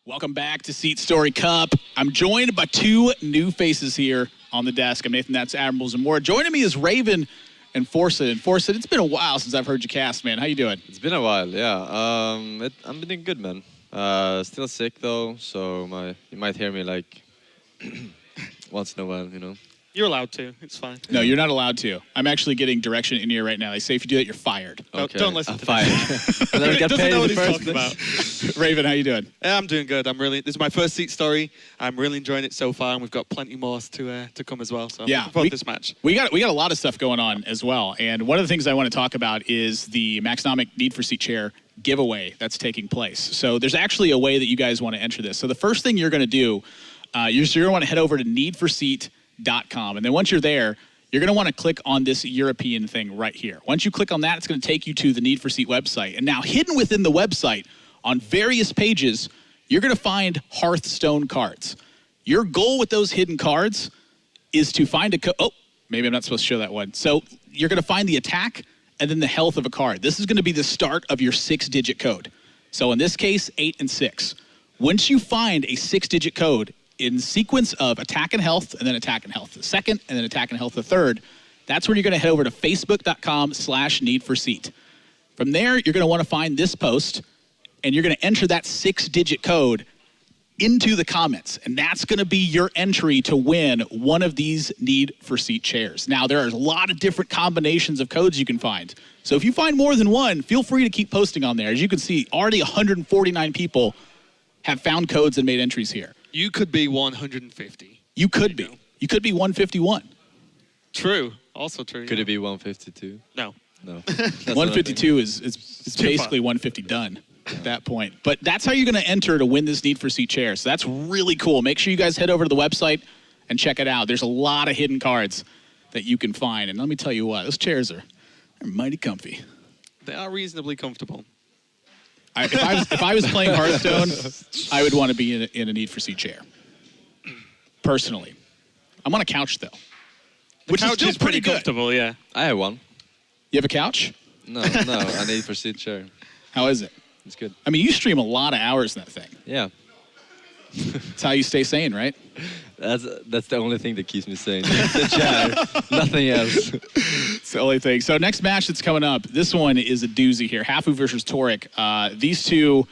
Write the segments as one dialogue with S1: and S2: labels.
S1: Welcome back to SeatStory Cup. I'm joined by two new faces here on the desk. I'm Nathan, that's Admirals and more. Joining me is Raven and Forset. And Forset, it's been a while since I've heard you cast, man. How you doing?
S2: It's been a while, yeah. I'm doing good, man. Still sick though, so you might hear me like once in a while, you know.
S3: You're allowed to. It's fine.
S1: No, you're not allowed to. I'm actually getting direction in here right now. They say if you do that, you're fired.
S2: Okay.
S3: Don't listen to
S2: fired.
S3: He doesn't know what he's talking about.
S1: Raven, how you doing?
S3: Yeah, I'm doing good. This is my first SeatStory. I'm really enjoying it so far, and we've got plenty more to come as well. So I'm looking forward to this match.
S1: We got a lot of stuff going on as well. And one of the things I want to talk about is the Maxnomic Need for Seat chair giveaway that's taking place. So there's actually a way that you guys want to enter this. So the first thing you're going to do, you're going to want to head over to needforseat.com. And then once you're there, you're going to want to click on this European thing right here. Once you click on that, it's going to take you to the Need for Seat website. And now hidden within the website on various pages, you're going to find Hearthstone cards. Your goal with those hidden cards is to find a oh, maybe I'm not supposed to show that one. So you're going to find the attack and then the health of a card. This is going to be the start of your 6-digit code. So in this case, 8 and 6. Once you find a 6-digit code in sequence of attack and health, and then attack and health the second, and then attack and health the third, that's where you're going to head over to facebook.com/needforseat. From there, you're going to want to find this post, and you're going to enter that 6-digit code into the comments, and that's going to be your entry to win one of these Need for Seat chairs. Now, there are a lot of different combinations of codes you can find. So if you find more than one, feel free to keep posting on there. As you can see, already 149 people have found codes and made entries here.
S3: You could be 150.
S1: You could be. You could be 151.
S3: True. Also true.
S2: Could it be 152?
S3: No.
S2: No.
S1: 152 is basically 150 done at that point. But that's how you're going to enter to win this Need for Seat chair. So that's really cool. Make sure you guys head over to the website and check it out. There's a lot of hidden cards that you can find. And let me tell you what, those chairs are mighty comfy.
S3: They are reasonably comfortable.
S1: If I was playing Hearthstone, I would want to be in a Need for Seat chair. Personally. I'm on a couch, though.
S3: Which couch is pretty comfortable, yeah.
S2: I have one.
S1: You have a couch?
S2: No, I need for seat chair.
S1: How is it?
S2: It's good.
S1: I mean, you stream a lot of hours in that thing.
S2: Yeah.
S1: That's how you stay sane, right?
S2: That's the only thing that keeps me sane. The chair, nothing else.
S1: It's the only thing. So next match that's coming up, this one is a doozy here. Hafu versus Torlk. These two,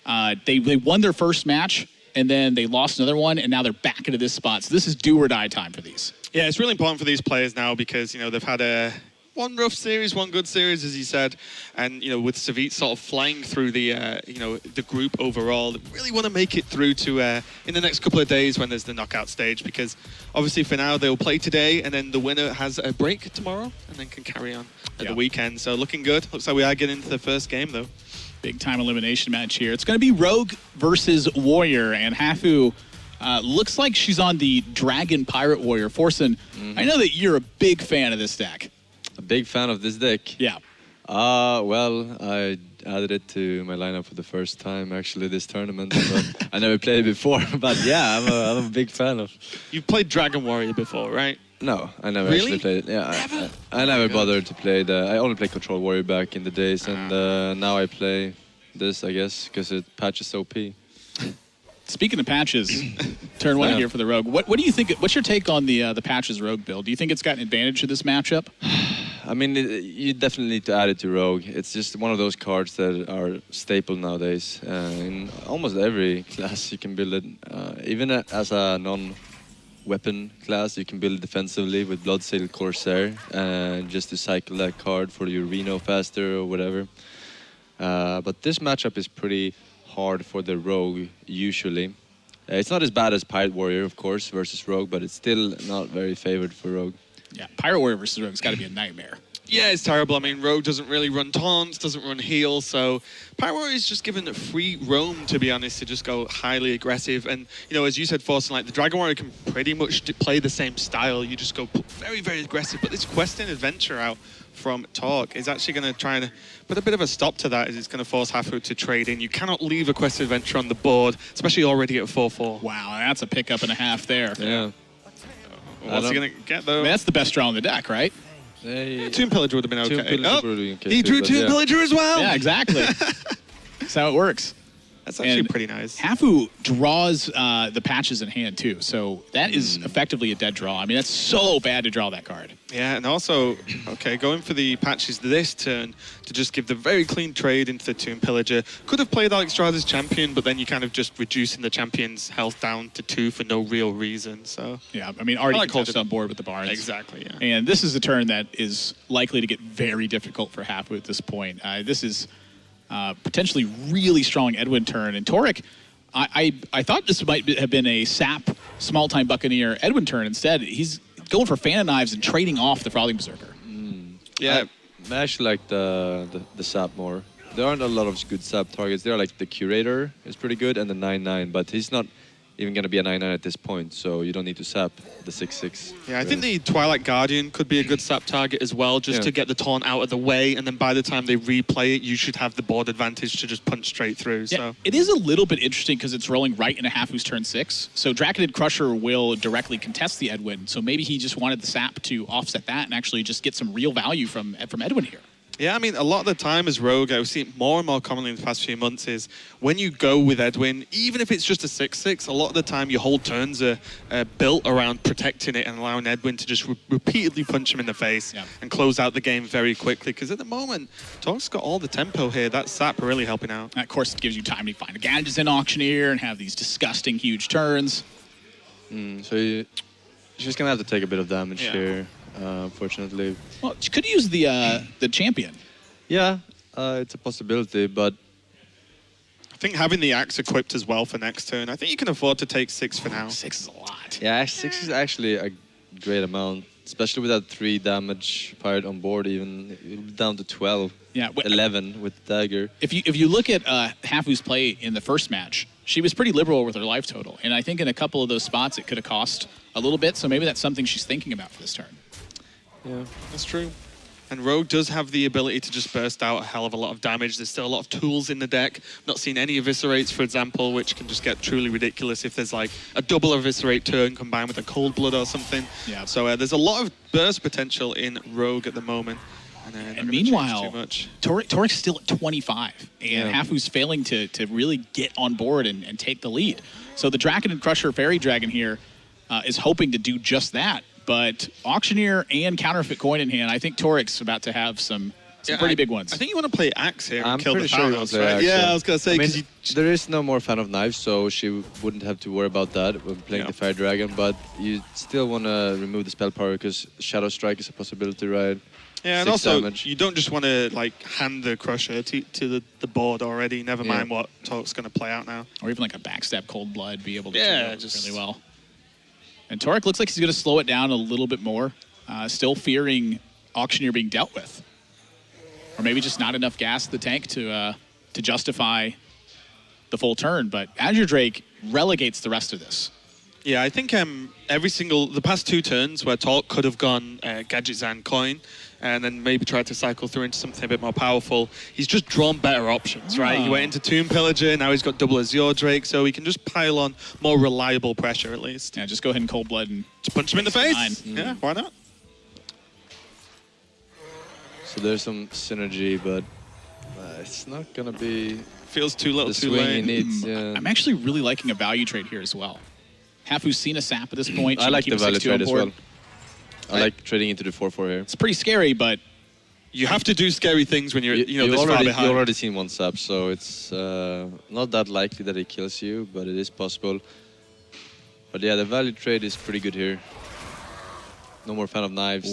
S1: they won their first match, and then they lost another one, and now they're back into this spot. So this is do or die time for these.
S3: Yeah, it's really important for these players now because, you know, they've had one rough series, one good series, as you said, and with Savit sort of flying through the the group overall, they really want to make it through to in the next couple of days when there's the knockout stage, because obviously for now they'll play today and then the winner has a break tomorrow and then can carry on at the weekend. So looking good. Looks like we are getting into the first game though.
S1: Big time elimination match here. It's going to be Rogue versus Warrior, and Hafu looks like she's on the Dragon Pirate Warrior. Forsen, I know that you're a big fan of this deck.
S2: A big fan of this deck.
S1: Yeah.
S2: Well, I added it to my lineup for the first time actually this tournament, but I never played it before. But yeah, I'm a big fan of.
S3: You've played Dragon Warrior before, right?
S2: No, I never
S3: Really?
S2: actually played it. Yeah,
S3: Never?
S2: I never bothered to play I only played Control Warrior back in the days, and now I play this, I guess, because it patches OP.
S1: Speaking of patches, turn one here for the Rogue. What do you think? What's your take on the patches Rogue build? Do you think it's got an advantage to this matchup?
S2: I mean, you definitely need to add it to Rogue. It's just one of those cards that are staple nowadays. In almost every class you can build it. Even as a non-weapon class, you can build defensively with Bloodsail Corsair, just to cycle that card for your Reno faster or whatever. But this matchup is pretty hard for the Rogue, usually. It's not as bad as Pirate Warrior, of course, versus Rogue, but it's still not very favored for Rogue.
S1: Yeah, Pirate Warrior versus Rogue's got to be a nightmare.
S3: Yeah, it's terrible. I mean, Rogue doesn't really run taunts, doesn't run heal, so Pirate Warrior is just given a free roam, to be honest, to just go highly aggressive. And, as you said, Forsen, like, the Dragon Warrior can pretty much play the same style. You just go very, very aggressive. But this Quest and Adventure out from Torlk is actually going to try and put a bit of a stop to that, as it's going to force Hafu to trade in. You cannot leave a Quest and Adventure on the board, especially already at 4-4.
S1: Wow, that's a pickup and a half there.
S2: Yeah.
S3: What's he going to get, though?
S1: I mean, that's the best draw on the deck, right?
S3: Tomb Pillager would have been okay.
S2: Tomb Pillager would have been okay
S3: He drew
S2: too,
S3: Tomb
S2: yeah.
S3: Pillager as well.
S1: Yeah, exactly. That's how it works.
S3: That's actually
S1: And
S3: pretty nice.
S1: Hafu draws the patches in hand too, so that is effectively a dead draw. I mean, that's so bad to draw that card.
S3: Yeah, and also, okay, going for the patches this turn to just give the very clean trade into the Tomb Pillager. Could have played Alexstrada's champion, but then you kind of just reducing the champion's health down to 2 for no real reason. So
S1: Yeah, I mean, already
S3: I like
S1: contested
S3: holding-
S1: on board with the Barnes.
S3: exactly, yeah.
S1: And this is a turn that is likely to get very difficult for Hafu at this point. This is potentially really strong Edwin turn. And Torlk, I thought this might have been a sap small-time Buccaneer Edwin turn. Instead, he's going for Fan of Knives and trading off the Frothing Berserker.
S3: Yeah,
S2: I actually like the sap more. There aren't a lot of good sap targets. There are like the Curator is pretty good and the 9/9, but he's not even going to be a 9/9 at this point, so you don't need to sap the 6/6.
S3: yeah, I think the Twilight Guardian could be a good sap target as well, just
S2: Yeah.
S3: to get the taunt out of the way, and then by the time they replay it, you should have the board advantage to just punch straight through.
S1: Yeah,
S3: So
S1: it is a little bit interesting because it's rolling right into Hafu's turn 6. So Draconid Crusher will directly contest the Edwin. So maybe he just wanted the sap to offset that and actually just get some real value from Edwin here.
S3: yeah, I mean, a lot of the time as Rogue, I've seen it more and more commonly in the past few months, is when you go with Edwin, even if it's just a 6/6, a lot of the time your whole turns are built around protecting it and allowing Edwin to just repeatedly punch him in the face
S1: Yeah.
S3: and close out the game very quickly. Because at the moment, Torlk's got all the tempo here. That sap really helping out.
S1: And of course, it gives you time to find a gadgets in Auctioneer and have these disgusting huge turns.
S2: So you're just going to have to take a bit of damage
S3: Yeah.
S2: here, unfortunately.
S1: Well, you could use the champion.
S2: Yeah, it's a possibility, but
S3: I think having the axe equipped as well for next turn, I think you can afford to take 6 for now.
S1: 6 is a lot.
S2: yeah, 6 is actually a great amount, especially with that 3 damage fired on board, even down to 12.
S1: Yeah,
S2: 11 with the dagger.
S1: If you look at Hafu's play in the first match, she was pretty liberal with her life total. And I think in a couple of those spots, it could have cost a little bit. So maybe that's something she's thinking about for this turn.
S2: Yeah.
S3: That's true. And Rogue does have the ability to just burst out a hell of a lot of damage. There's still a lot of tools in the deck. Not seen any eviscerates, for example, which can just get truly ridiculous if there's like a double eviscerate turn combined with a cold blood or something.
S1: Yeah.
S3: So there's a lot of burst potential in Rogue at the moment. And not gonna change
S1: meanwhile,
S3: too much.
S1: Torlk's still at 25, and
S2: Yeah.
S1: Hafu's failing to really get on board and take the lead. So the Draconid Crusher Fairy Dragon here is hoping to do just that. But Auctioneer and Counterfeit Coin in hand, I think Torlk's about to have some pretty big ones.
S3: I think you want to play Axe here and
S2: I'm
S3: kill the
S2: pretty sure
S3: Thanos,
S2: you'll
S3: right?
S2: play Axe,
S3: Yeah, I was going to say,
S2: I mean,
S3: because
S2: there is no more Fan of Knives, so she wouldn't have to worry about that when playing
S3: Yeah.
S2: the Fire Dragon, but you still want to remove the spell power because Shadow Strike is a possibility, right?
S3: yeah, and
S2: 6
S3: also
S2: damage.
S3: you don't just want to like hand the Crusher to the board already. Never
S2: Yeah.
S3: mind what Torlk's going to play out now.
S1: Or even like a backstab Cold Blood, be able to
S3: Yeah,
S1: do it
S3: just-
S1: really well. And Torlk looks like he's going to slow it down a little bit more, still fearing Auctioneer being dealt with. Or maybe just not enough gas in the tank to justify the full turn. But Azure Drake relegates the rest of this.
S3: Yeah, I think the past 2 turns where Torlk could have gone Gadget Zan Coin and then maybe tried to cycle through into something a bit more powerful, he's just drawn better options, right? He
S1: Oh.
S3: went into Tomb Pillager, now he's got double Azure Drake, so he can just pile on more reliable pressure at least.
S1: Yeah, just go ahead and Cold Blood and
S3: Just punch him in the face.
S1: 9.
S3: Yeah, why not?
S2: So there's some synergy, but it's not going to be
S3: Feels too little,
S2: the
S3: too
S2: swing he
S3: late.
S2: needs. Yeah.
S1: I'm actually really liking a value trade here as well. Hafu's seen a sap at this point.
S2: I
S1: She
S2: like
S1: can
S2: the
S1: keep a
S2: value
S1: 6-2 on
S2: trade as
S1: board.
S2: well. I like trading into the 4/4 here.
S1: It's pretty scary, but
S3: You have to do scary things when you're this far
S2: you
S3: behind.
S2: already seen one sap, so it's not that likely that it kills you, but it is possible. But yeah, the value trade is pretty good here. No more Fan of Knives.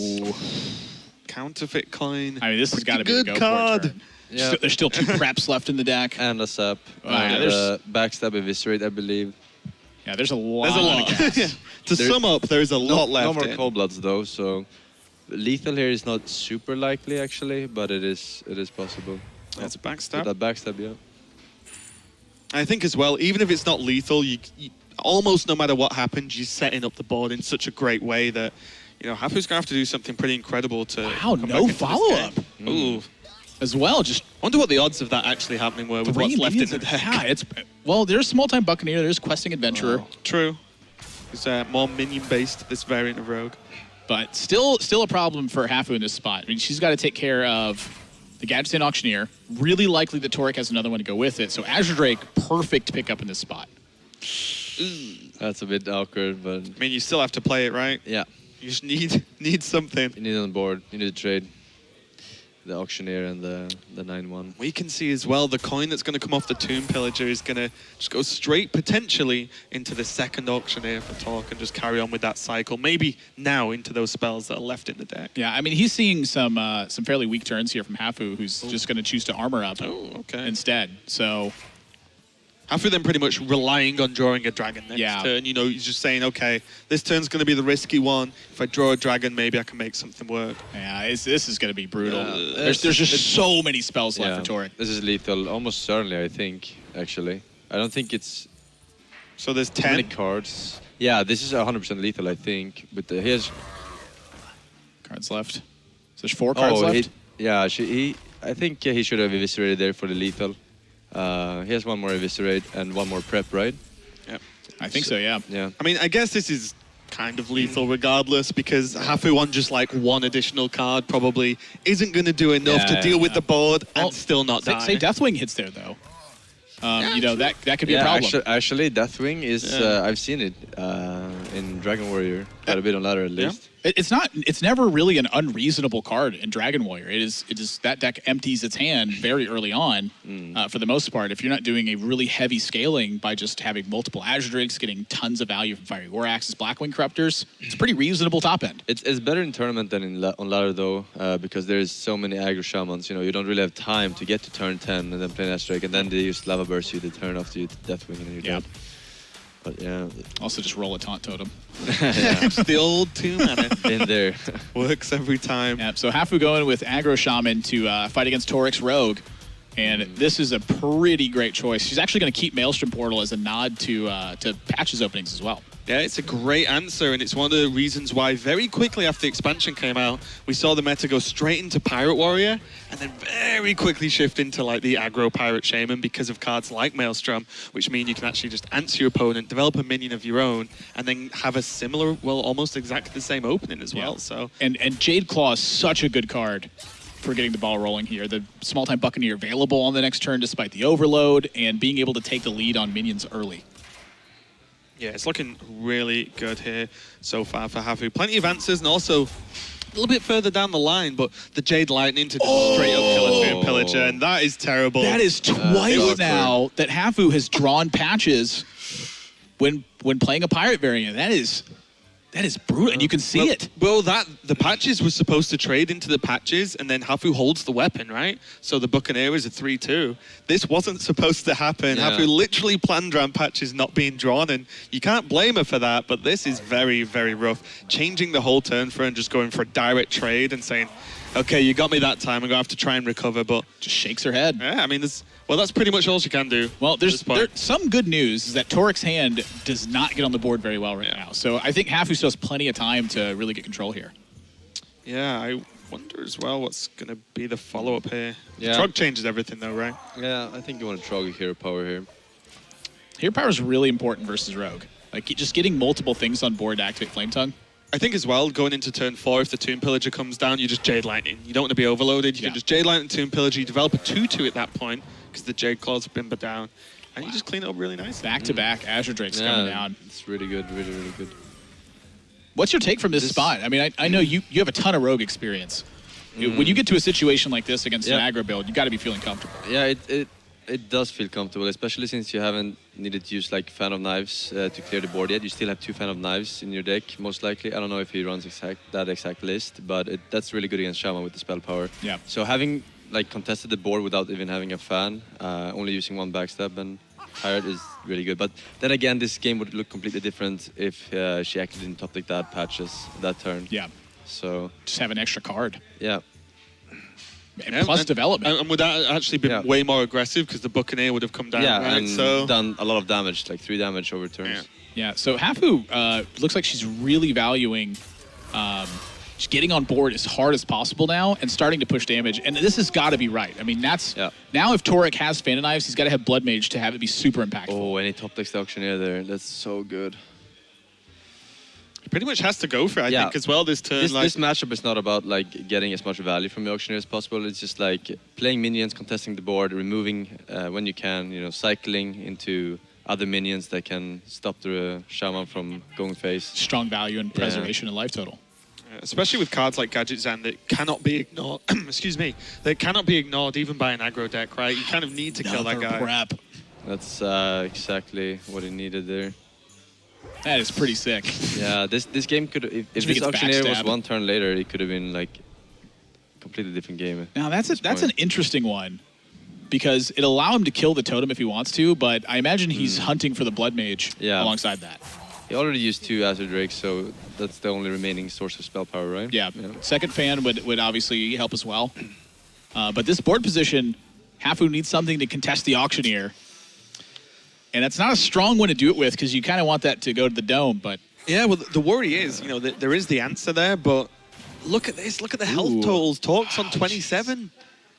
S3: Counterfeit Coin.
S1: I mean, this has got to be a
S3: good
S1: go
S3: card.
S1: for it turn.
S2: Yeah.
S1: There's still 2 preps left in the deck.
S2: And a sap.
S1: yeah,
S2: and
S1: there's-
S2: backstab eviscerate, I believe.
S1: Yeah, there's a lot.
S3: There's a lot.
S1: Of gas.
S3: Yeah. To
S2: There-
S3: sum up, there's a lot left.
S2: No more
S3: in.
S2: cold bloods though, so lethal here is not super likely actually, but it is possible.
S3: That's a
S2: With
S3: backstab.
S2: that backstab, yeah.
S3: I think as well, even if it's not lethal, you almost no matter what happens, you're setting up the board in such a great way that Hafu's gonna have to do something pretty incredible to.
S1: Wow,
S3: come
S1: no
S3: back into this
S1: follow-up.
S3: game. Ooh,
S1: As well, just
S3: wonder what the odds of that actually happening were with
S1: 3
S3: what's left in
S1: minions
S3: the deck.
S1: Yeah, there's Small-Time Buccaneer, there's Questing Adventurer,
S3: True. It's more minion-based, this variant of Rogue.
S1: but still a problem for Hafu in this spot. I mean, she's got to take care of the Gadgetzan Auctioneer. Really likely that Torlk has another one to go with it. So Azure Drake, perfect pickup in this spot.
S2: That's a bit awkward, but
S3: I mean, you still have to play it, right?
S2: yeah,
S3: You just need something.
S2: you need it on board. You need to trade the Auctioneer and the 9-1.
S3: We can see as well the coin that's going to come off the Tomb Pillager is going to just go straight potentially into the second Auctioneer for Torlk and just carry on with that cycle. Maybe now into those spells that are left in the deck.
S1: Yeah, I mean, he's seeing some fairly weak turns here from Hafu, who's just going to choose to armor up instead. So
S3: Hafu then pretty much relying on drawing a dragon next
S1: Yeah.
S3: turn. You know, he's just saying, okay, this turn's going to be the risky one. If I draw a dragon, maybe I can make something work.
S1: yeah, this is going to be brutal.
S2: Yeah.
S1: There's just so many spells left for Torlk.
S2: This is lethal, almost certainly, I think, actually. I don't think it's
S3: So there's
S2: too many
S3: 10.
S2: cards. Yeah, this is 100% lethal, I think. But here's...
S1: Cards left. So there's 4 cards left.
S2: I think he should have eviscerated there for the lethal. He has one more eviscerate and one more prep, right?
S3: Yeah.
S1: I think so, yeah.
S2: Yeah.
S3: I mean, I guess this is kind of lethal regardless because Hafu on just like one additional card probably isn't going to do enough to deal with the board and still not die.
S1: Say Deathwing hits there, though. You know, that could be a problem.
S2: Actually, Deathwing is... I've seen it in Dragon Warrior. Quite a bit on ladder, at least.
S1: It's never really an unreasonable card in Dragon Warrior. It is that deck empties its hand very early on for the most part. If you're not doing a really heavy scaling by just having multiple Azure Drakes, getting tons of value from Fiery War Axes, Blackwing Corruptors, it's a pretty reasonable top end.
S2: It's better in tournament than on ladder, though, because there's so many aggro shamans. You know, you don't really have time to get to turn 10 and then play an Azure Drake, and then they use Lava Burst you the turn after you Deathwing and you're dead. But yeah.
S1: Also just roll a Taunt Totem.
S3: It's the old 2 mana.
S2: In there.
S3: Works every time.
S1: Yeah, so Hafu going with Aggro Shaman to fight against Torlk's Rogue. And this is a pretty great choice. She's actually going to keep Maelstrom Portal as a nod to Patch's openings as well.
S3: Yeah, it's a great answer, and it's one of the reasons why very quickly after the expansion came out, we saw the meta go straight into Pirate Warrior, and then very quickly shift into like the aggro Pirate Shaman because of cards like Maelstrom, which mean you can actually just answer your opponent, develop a minion of your own, and then have a similar, well, almost exactly the same opening as well. So
S1: And Jade Claw is such a good card for getting the ball rolling here. The Small-Time Buccaneer available on the next turn despite the overload, and being able to take the lead on minions early.
S3: yeah, it's looking really good here so far for Hafu. Plenty of answers, and also a little bit further down the line, but the Jade Lightning to just straight up kill a Tomb Pillager, and that is terrible.
S1: That is twice now that Hafu has drawn patches when playing a pirate variant. That is brutal, and you can see it.
S3: Well, the patches was supposed to trade into the patches, and then Hafu holds the weapon, right? So the Buccaneer is a 3-2. This wasn't supposed to happen.
S2: Yeah.
S3: Hafu literally planned around patches not being drawn, and you can't blame her for that, but this is very, very rough. Changing the whole turn for her and just going for a direct trade and saying, okay, you got me that time, I'm going to have to try and recover, but...
S1: Just shakes her head.
S3: Yeah, I mean, that's pretty much all she can do.
S1: Well, there's some good news is that Torlk's hand does not get on the board very well right now. So I think Hafu still has plenty of time to really get control here.
S3: Yeah, I wonder as well what's going to be the follow-up here.
S2: Yeah.
S3: Trog changes everything though, right?
S2: Yeah, I think you want to Trog Hero Power here.
S1: Hero Power is really important versus Rogue. Like, just getting multiple things on board to activate Flame Tongue.
S3: I think as well, going into turn 4, if the Tomb Pillager comes down, you just Jade Lightning. You don't want to be overloaded. You can just Jade Lightning, Tomb Pillager. You develop a 2-2 at that point because the Jade Claws have been down. And you just clean it up really nicely.
S1: Back-to-back Azure Drakes coming down.
S2: It's really good, really, really good.
S1: What's your take from this spot? I mean, I know you have a ton of Rogue experience. When you get to a situation like this against an aggro build, you got to be feeling comfortable.
S2: Yeah, it does feel comfortable, especially since you haven't needed to use like Fan of Knives to clear the board yet. You still have 2 Fan of Knives in your deck, most likely. I don't know if he runs that exact list, but that's really good against Shaman with the spell power.
S1: Yeah.
S2: So having like contested the board without even having a Fan, only using 1 backstab and Pirate is really good. But then again, this game would look completely different if she actually didn't top deck that patches that turn.
S1: Yeah.
S2: So
S1: just have an extra card.
S2: Yeah.
S1: And plus development.
S3: And would that actually be way more aggressive because the Buccaneer would have come down, right?
S2: And done a lot of damage, like 3 damage over turns.
S1: Yeah, so Hafu looks like she's really valuing just getting on board as hard as possible now and starting to push damage. And this has got to be right. I mean, that's... Now if Torlk has Fan of Knives, he's got to have Blood Mage to have it be super impactful.
S2: Oh, and he top decks the Auctioneer there. That's so good.
S3: pretty much has to go for it, I think, as well, this turn.
S2: This matchup is not about like getting as much value from the auctioneer as possible. It's just like playing minions, contesting the board, removing when you can, you know, cycling into other minions that can stop the shaman from going face.
S1: Strong value and preservation and life total.
S3: Especially with cards like Gadget Zan that cannot be ignored. Excuse me, that cannot be ignored even by an aggro deck, right? You kind of need to kill that guy.
S1: Prep.
S2: That's exactly what he needed there.
S1: That is pretty sick.
S2: Yeah, this game could, if this auctioneer was one turn later, it could have been like a completely different game.
S1: Now that's an interesting one, because it'll allow him to kill the totem if he wants to, but I imagine he's hunting for the Blood Mage alongside that.
S2: He already used 2 Azure Drakes, so that's the only remaining source of spell power, right?
S1: Yeah. Second fan would obviously help as well. But this board position, Hafu needs something to contest the auctioneer. And that's not a strong one to do it with, because you kind of want that to go to the dome, but...
S3: Yeah, well, the worry is, you know, there is the answer there, but look at this. Look at the health totals. Torlk's on 27.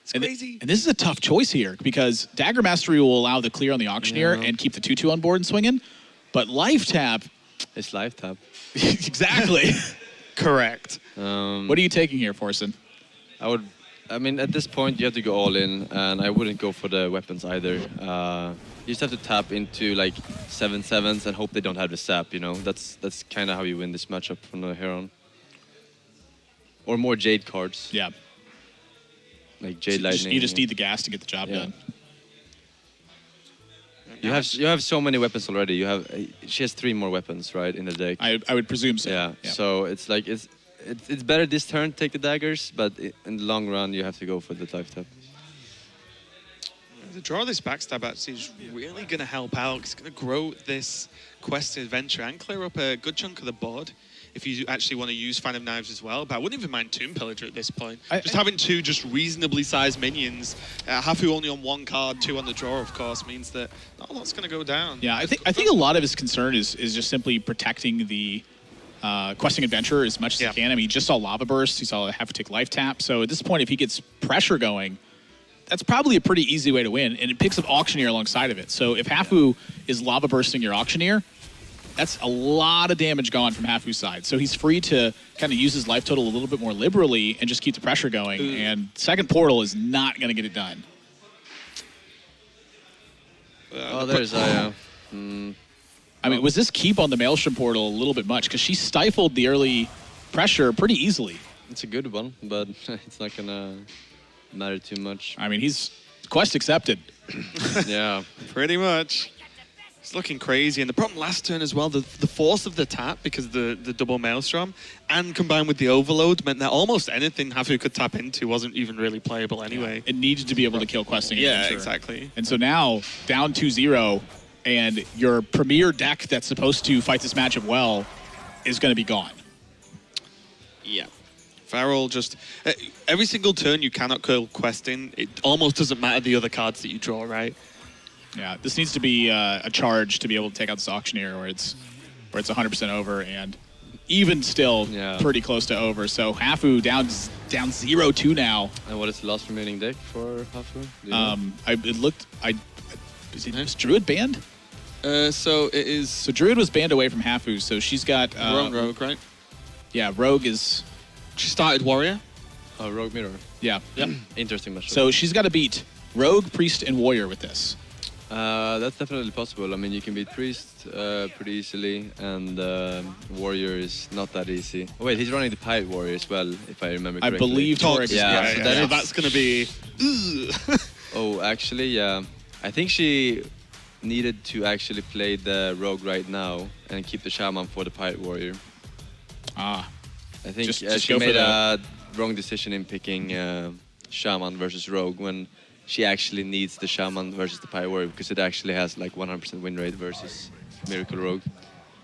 S3: It's crazy.
S1: And this is a tough choice here, because Dagger Mastery will allow the clear on the auctioneer and keep the 2/2 on board and swinging. But Life Tap...
S2: It's Life Tap.
S1: Exactly.
S3: Correct.
S1: What are you taking here, Forsen?
S2: I mean, at this point, you have to go all in, and I wouldn't go for the weapons either. You just have to tap into like 7/7s and hope they don't have the sap, you know? That's kind of how you win this matchup from the here on. Or more Jade cards.
S1: Yeah.
S2: Like Jade Lightning.
S1: You just need the gas to get the job done.
S2: You have so many weapons already. She has 3 more weapons, right, in the deck.
S1: I would presume so.
S2: Yeah. So it's like it's better this turn to take the daggers, but in the long run you have to go for the life tap.
S3: The draw of this backstab actually is really going to help out. It's going to grow this quest adventure and clear up a good chunk of the board if you actually want to use Fan of Knives as well. But I wouldn't even mind Tomb Pillager at this point. Having 2 just reasonably sized minions, Hafu only on 1 card, 2 on the draw, of course, means that not a lot's going to go down.
S1: Yeah, I think a lot of his concern is just simply protecting the questing adventurer as much as he can. I mean, he just saw Lava Burst, he saw Hafu take Life Tap. So at this point, if he gets pressure going, that's probably a pretty easy way to win, and it picks up Auctioneer alongside of it. So if Hafu is Lava Bursting your Auctioneer, that's a lot of damage gone from Hafu's side. So he's free to kind of use his life total a little bit more liberally and just keep the pressure going. And second portal is not going to get it done.
S2: There's I
S1: mean, was this keep on the Maelstrom portal a little bit much? Because she stifled the early pressure pretty easily.
S2: It's a good one, but it's not going to matter too much.
S1: I mean, he's quest accepted.
S3: Yeah, pretty much. It's looking crazy. And the problem last turn as well, the force of the tap, because the double Maelstrom, and combined with the overload, meant that almost anything Hafu could tap into wasn't even really playable anyway.
S1: It needed to be able to kill questing.
S3: Yeah, exactly.
S1: And so now, down 2-0, and your premier deck that's supposed to fight this matchup well is going to be gone.
S3: Yeah. Farrell just... every single turn you cannot kill questing, it almost doesn't matter the other cards that you draw, right?
S1: Yeah, this needs to be a charge to be able to take out this Auctioneer where it's 100% over, and even still pretty close to over. So Hafu down 0-2 now.
S2: And what is the last remaining deck for Hafu?
S1: Is Druid banned?
S3: So it is...
S1: So Druid was banned away from Hafu, so she's got...
S3: Rogue, right?
S1: Yeah, Rogue is...
S3: She started Warrior.
S2: Oh, Rogue Mirror.
S1: Yeah. Yep.
S2: Interesting matchup.
S1: So she's got to beat Rogue, Priest, and Warrior with this.
S2: That's definitely possible. I mean, you can beat Priest pretty easily, and Warrior is not that easy. Oh, wait, he's running the Pirate Warrior as well, if I remember correctly.
S1: I believe Torlk.
S3: So that's going to be...
S2: Oh, actually, yeah. I think she needed to actually play the Rogue right now and keep the Shaman for the Pirate Warrior.
S1: Ah.
S2: I think she made a wrong decision in picking Shaman versus Rogue when she actually needs the Shaman versus the Pirate Warrior, because it actually has like 100% win rate versus Miracle Rogue.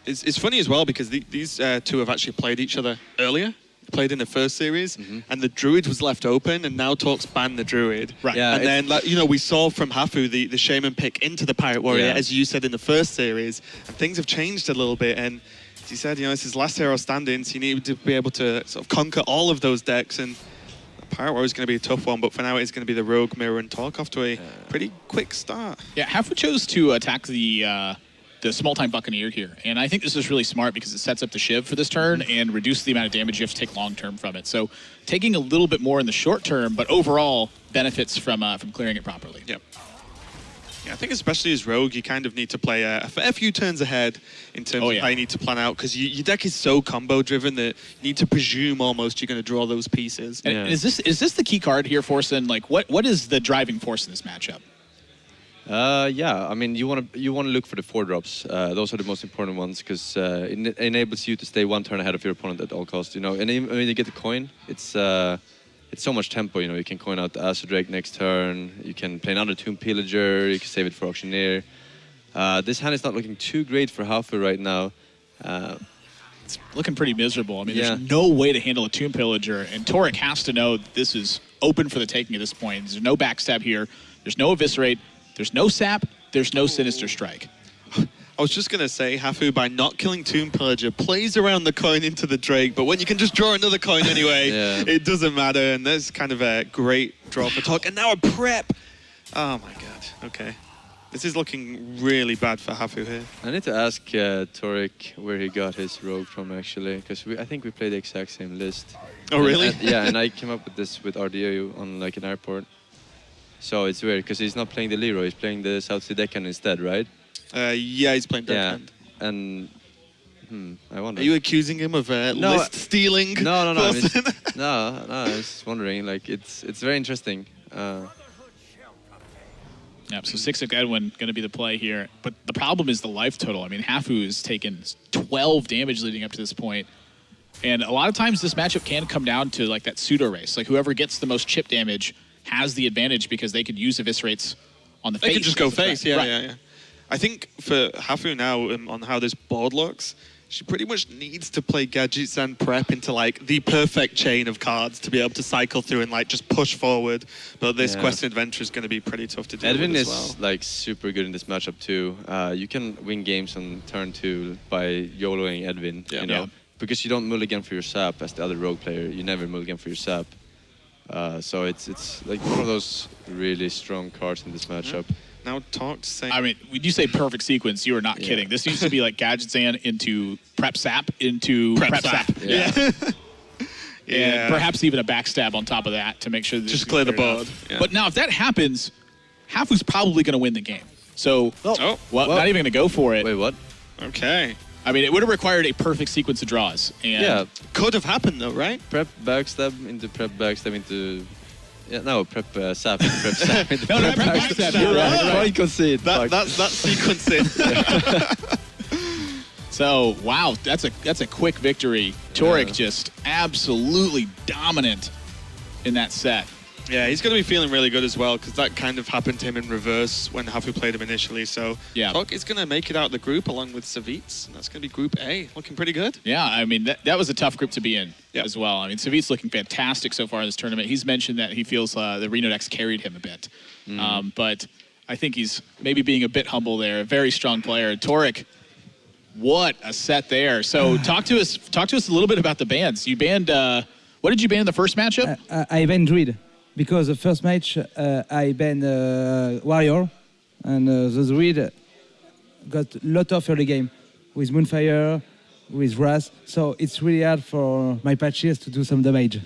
S3: It's funny as well because these two have actually played each other earlier. Played in the first series, and the Druid was left open, and now Torlk's banned the Druid.
S1: Right.
S3: Yeah, and then, like, you know, we saw from Hafu the Shaman pick into the Pirate Warrior, as you said in the first series, and things have changed a little bit. And as you said, you know, it's his last hero standing, so you need to be able to sort of conquer all of those decks. And the Pirate Warrior is going to be a tough one, but for now it's going to be the Rogue, Mirror, and Torlk off to a pretty quick start.
S1: Yeah, Hafu chose to attack the the small-time Buccaneer here. And I think this is really smart because it sets up the Shiv for this turn and reduces the amount of damage you have to take long-term from it. So taking a little bit more in the short term, but overall benefits from clearing it properly.
S3: Yep. Yeah, I think especially as Rogue, you kind of need to play a fair few turns ahead in terms of how you need to plan out, because your deck is so combo-driven that you need to presume almost you're going to draw those pieces.
S1: And is this the key card here, Forsen? Like, what is the driving force in this matchup?
S2: Yeah, I mean, you want to look for the 4-drops. Those are the most important ones because it enables you to stay one turn ahead of your opponent at all costs. You know, and when you get the coin, it's so much tempo. You know, you can coin out the Azure Drake next turn. You can play another Tomb Pillager. You can save it for Auctioneer. This hand is not looking too great for Hafu right now.
S1: It's looking pretty miserable. I mean, there's no way to handle a Tomb Pillager, and Torlk has to know that this is open for the taking at this point. There's no backstab here. There's no Eviscerate. There's no Sap. There's no Sinister Strike.
S3: I was just going to say, Hafu, by not killing Tomb Pillager, plays around the coin into the Drake, but when you can just draw another coin anyway, it doesn't matter, and that's kind of a great draw for Torlk. And now a prep! Oh my god, okay. This is looking really bad for Hafu here.
S2: I need to ask Torlk where he got his Rogue from, actually, because I think we played the exact same list.
S3: Oh, really?
S2: And I came up with this with RDO on like an airport. So it's weird, because he's not playing the Leroy, he's playing the South Sea Deckhand instead, right?
S3: Yeah, he's playing Deckhand.
S2: Yeah, and I wonder.
S3: Are you accusing him of list stealing?
S2: No. I was just wondering. Like, it's very interesting.
S1: Yeah, so 6 Edwin going to be the play here. But the problem is the life total. I mean, Hafu has taken 12 damage leading up to this point. And a lot of times this matchup can come down to like that pseudo race. Like whoever gets the most chip damage has the advantage because they could use Eviscerates on the face.
S3: They could just go face, yeah. I think for Hafu now, on how this board looks, she pretty much needs to play gadgets and prep into like the perfect chain of cards to be able to cycle through and like just push forward. But this Quest Adventure is going to be pretty tough to do.
S2: Edwin
S3: as
S2: is like super good in this matchup too. You can win games on turn 2 by YOLOing Edwin, you know, because you don't mulligan for your sap as the other rogue player. You never mulligan for your sap. So it's like one of those really strong cards in this matchup.
S3: Now Torlk saying...
S1: I mean, when you say perfect sequence, you are not kidding. This needs to be like Gadget Zan into Prep Sap into Prep Sap.
S3: Yeah.
S1: And perhaps even a backstab on top of that to make sure that
S3: just clear the board.
S1: Yeah. But now if that happens, Hafu's probably going to win the game. So, not even going to go for it.
S2: Wait, what?
S3: Okay.
S1: I mean, it would have required a perfect sequence of draws. And
S3: could have happened though, right?
S2: Prep backstab into prep backstab into... prep sap into prep sap into
S1: prep backstab. You're right.
S2: Point concede.
S3: That's sequencing.
S1: So, wow, that's a quick victory. Torlk just absolutely dominant in that set.
S3: Yeah, he's going to be feeling really good as well because that kind of happened to him in reverse when Hafu played him initially. So Torlk is going to make it out of the group along with Savitz, and that's going to be Group A. Looking pretty good.
S1: Yeah, I mean, that was a tough group to be in as well. I mean, Savitz looking fantastic so far in this tournament. He's mentioned that he feels the Reno decks carried him a bit. But I think he's maybe being a bit humble there. A very strong player. Torlk, what a set there. So talk to us a little bit about the bans. You banned, what did you ban in the first matchup?
S4: I banned Druid. Because the first match, I banned Warrior, and the Druid got a lot of early game with Moonfire, with Wrath, so it's really hard for my patches to do some damage.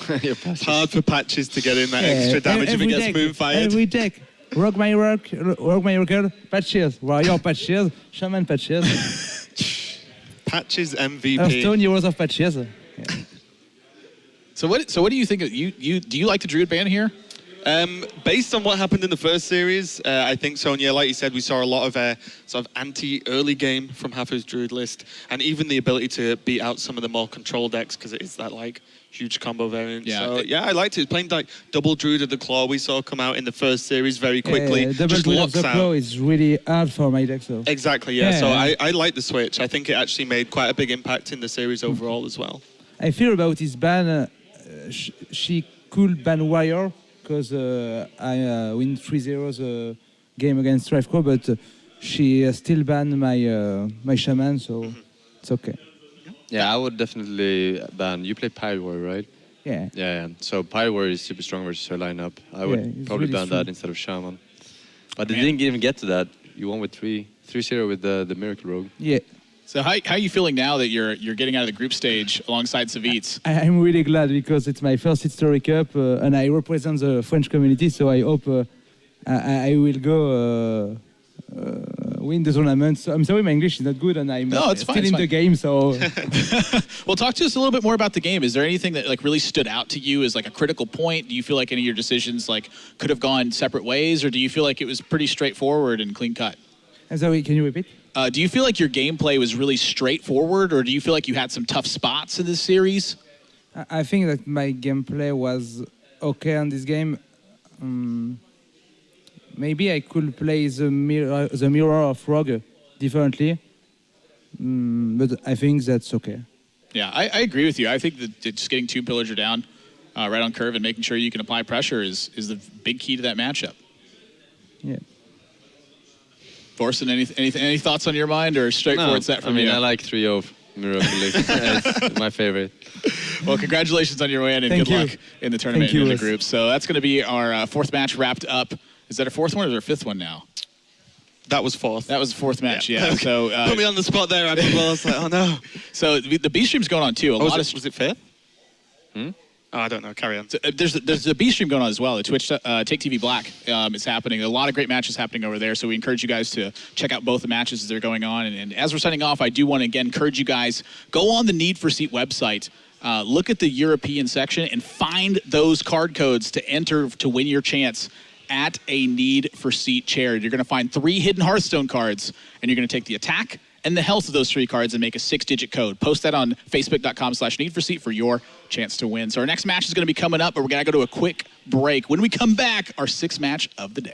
S3: It's hard for patches to get in that extra damage if it gets Moonfired.
S4: Every deck, Rogue Miracle, patches, Warrior patches, Shaman patches.
S3: Patches MVP.
S4: Hearthstone Heroes of patches.
S1: So what do you think? Do you like the Druid ban here?
S3: Based on what happened in the first series, I think so. And yeah, like you said, we saw a lot of sort of anti-early game from Hafu's Druid list, and even the ability to beat out some of the more control decks because it is that like huge combo variant.
S1: Yeah,
S3: so I liked it. Playing like double Druid of the Claw, we saw come out in the first series very quickly.
S4: Double Druid of the Claw is really hard for my deck. So
S3: exactly, yeah. So I like the switch. I think it actually made quite a big impact in the series overall as well.
S4: I fear about this ban. She could ban Warrior because I win 3-0 the game against Strifecrow, but she still banned my Shaman, so it's okay.
S2: Yeah, I would definitely ban. You play Pyre Warrior, right?
S4: Yeah.
S2: Yeah. So Pyre Warrior is super strong versus her lineup. I would probably
S4: really
S2: ban
S4: strong.
S2: that instead of Shaman. But they didn't even get to that. You won with 3 3-0 with the Miracle Rogue.
S4: Yeah.
S1: So how are you feeling now that you're getting out of the group stage alongside Savitz?
S4: I'm really glad because it's my first SeatStory Cup and I represent the French community, so I hope I will go win the tournament. So I'm sorry, my English is not good and I'm
S1: No, it's
S4: still
S1: fine, it's
S4: in
S1: fine.
S4: the game. So
S1: Well, talk to us a little bit more about the game. Is there anything that like really stood out to you as like a critical point? Do you feel like any of your decisions like could have gone separate ways, or do you feel like it was pretty straightforward and clean cut?
S4: I'm sorry, can you repeat?
S1: Do you feel like your gameplay was really straightforward, or do you feel like you had some tough spots in this series?
S4: I think that my gameplay was okay on this game. Maybe I could play the mirror of Rogue differently, but I think that's okay.
S1: Yeah, I agree with you. I think that just getting 2 pillager down right on curve and making sure you can apply pressure is the big key to that matchup.
S4: Yeah.
S1: Forsen, any thoughts on your mind, or straightforward set from you?
S2: I like 3-0 Miracle League. It's my favorite.
S1: Well, congratulations on your win, and
S4: Thank
S1: good
S4: you.
S1: luck in the tournament
S4: Thank
S1: and
S4: you,
S1: in the group. So that's going to be our 4th match wrapped up. Is that a 4th one, or is there a 5th one now?
S3: That was 4th.
S1: That was the 4th match, yeah. So
S3: Put me on the spot there, Adam. Well, I was like, oh no.
S1: so the B stream's going on too.
S3: Was it fair? Oh, I don't know. Carry on.
S1: So, there's a B stream going on as well. The Twitch Take TV Black is happening. A lot of great matches happening over there. So we encourage you guys to check out both the matches as they're going on. And as we're signing off, I do want to again encourage you guys, go on the Need for Seat website, look at the European section, and find those card codes to enter to win your chance at a Need for Seat chair. You're going to find 3 hidden Hearthstone cards, and you're going to take the attack and the health of those 3 cards and make a 6-digit code. Post that on facebook.com/needforseat for your chance to win. So our next match is going to be coming up, but we're going to go to a quick break. When we come back, our 6th match of the day.